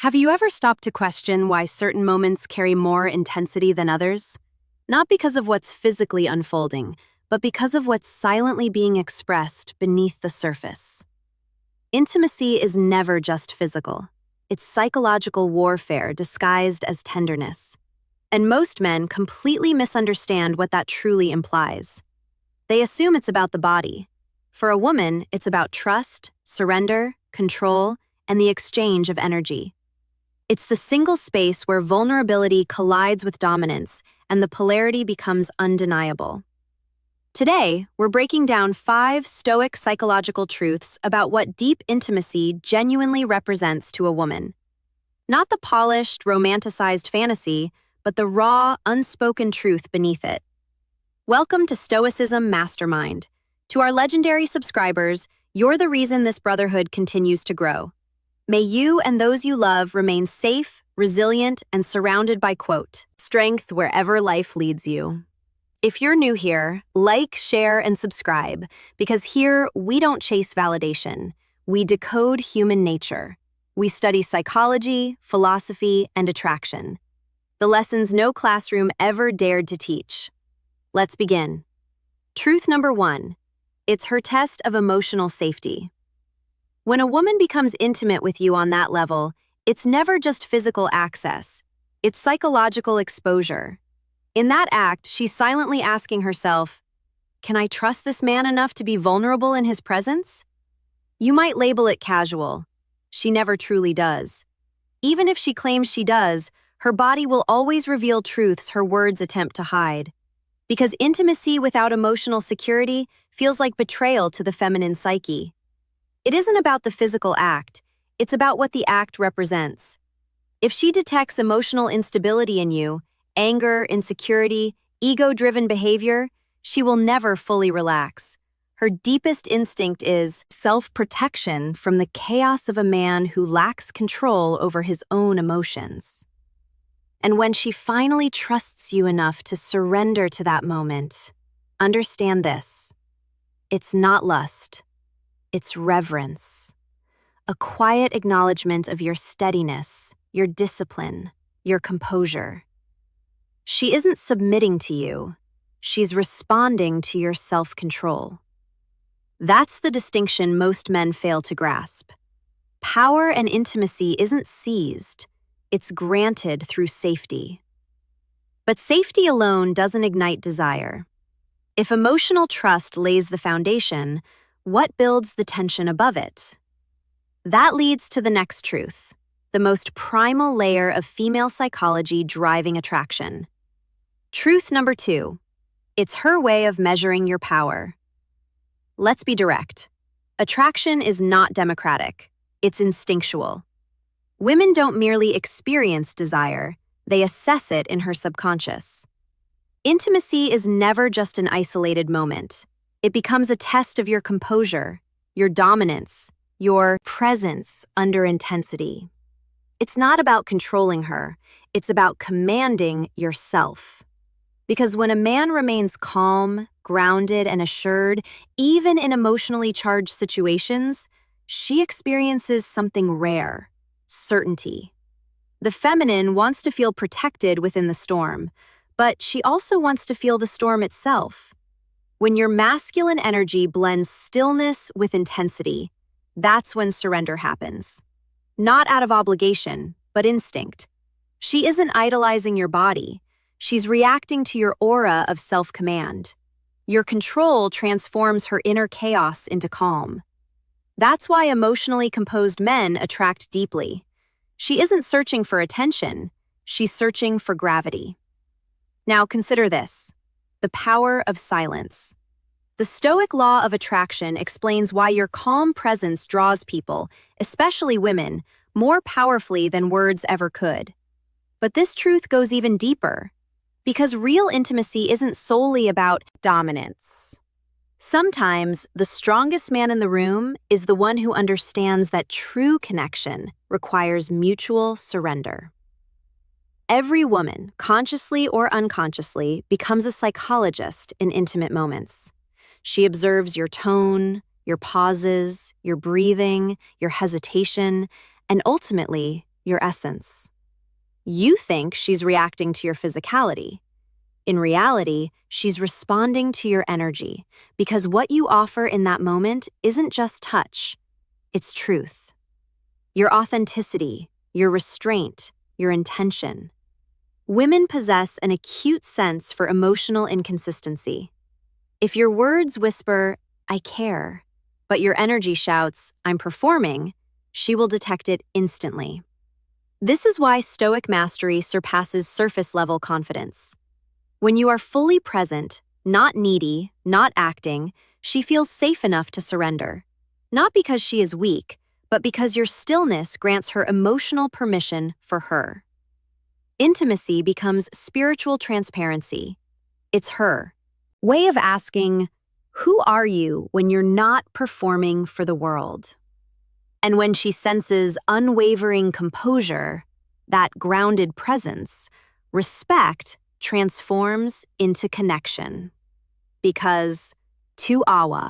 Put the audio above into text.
Have you ever stopped to question why certain moments carry more intensity than others? Not because of what's physically unfolding, but because of what's silently being expressed beneath the surface. Intimacy is never just physical. It's psychological warfare disguised as tenderness. And most men completely misunderstand what that truly implies. They assume it's about the body. For a woman, it's about trust, surrender, control, and the exchange of energy. It's the single space where vulnerability collides with dominance and the polarity becomes undeniable. Today, we're breaking down 5 stoic psychological truths about what deep intimacy genuinely represents to a woman. Not the polished, romanticized fantasy, but the raw, unspoken truth beneath it. Welcome to Stoicism Mastermind. To our legendary subscribers, you're the reason this brotherhood continues to grow. May you and those you love remain safe, resilient, and surrounded by, quote, strength wherever life leads you. If you're new here, like, share, and subscribe, because here we don't chase validation. We decode human nature. We study psychology, philosophy, and attraction. The lessons no classroom ever dared to teach. Let's begin. Truth number 1. It's her test of emotional safety. When a woman becomes intimate with you on that level, it's never just physical access. It's psychological exposure. In that act, she's silently asking herself, can I trust this man enough to be vulnerable in his presence? You might label it casual. She never truly does. Even if she claims she does, her body will always reveal truths her words attempt to hide. Because intimacy without emotional security feels like betrayal to the feminine psyche. It isn't about the physical act, it's about what the act represents. If she detects emotional instability in you, anger, insecurity, ego-driven behavior, she will never fully relax. Her deepest instinct is self-protection from the chaos of a man who lacks control over his own emotions. And when she finally trusts you enough to surrender to that moment, understand this. It's not lust. It's reverence. A quiet acknowledgement of your steadiness, your discipline, your composure. She isn't submitting to you. She's responding to your self-control. That's the distinction most men fail to grasp. Power and intimacy isn't seized. It's granted through safety. But safety alone doesn't ignite desire. If emotional trust lays the foundation, what builds the tension above it? That leads to the next truth, the most primal layer of female psychology driving attraction. Truth number 2. It's her way of measuring your power. Let's be direct. Attraction is not democratic. It's instinctual. Women don't merely experience desire, they assess it in her subconscious. Intimacy is never just an isolated moment. It becomes a test of your composure, your dominance, your presence under intensity. It's not about controlling her, it's about commanding yourself. Because when a man remains calm, grounded, and assured, even in emotionally charged situations, she experiences something rare, certainty. The feminine wants to feel protected within the storm, but she also wants to feel the storm itself. When your masculine energy blends stillness with intensity, that's when surrender happens. Not out of obligation, but instinct. She isn't idolizing your body. She's reacting to your aura of self-command. Your control transforms her inner chaos into calm. That's why emotionally composed men attract deeply. She isn't searching for attention. She's searching for gravity. Now consider this. The power of silence. The Stoic law of attraction explains why your calm presence draws people, especially women, more powerfully than words ever could. But this truth goes even deeper, because real intimacy isn't solely about dominance. Sometimes, the strongest man in the room is the one who understands that true connection requires mutual surrender. Every woman, consciously or unconsciously, becomes a psychologist in intimate moments. She observes your tone, your pauses, your breathing, your hesitation, and ultimately, your essence. You think she's reacting to your physicality. In reality, she's responding to your energy, because what you offer in that moment isn't just touch, it's truth. Your authenticity, your restraint, your intention. Women possess an acute sense for emotional inconsistency. If your words whisper, "I care," but your energy shouts, "I'm performing," she will detect it instantly. This is why Stoic mastery surpasses surface-level confidence. When you are fully present, not needy, not acting, she feels safe enough to surrender. Not because she is weak, but because your stillness grants her emotional permission for her. Intimacy becomes spiritual transparency. It's her way of asking, "Who are you when you're not performing for the world?" And when she senses unwavering composure, that grounded presence, respect transforms into connection. Because to Awa,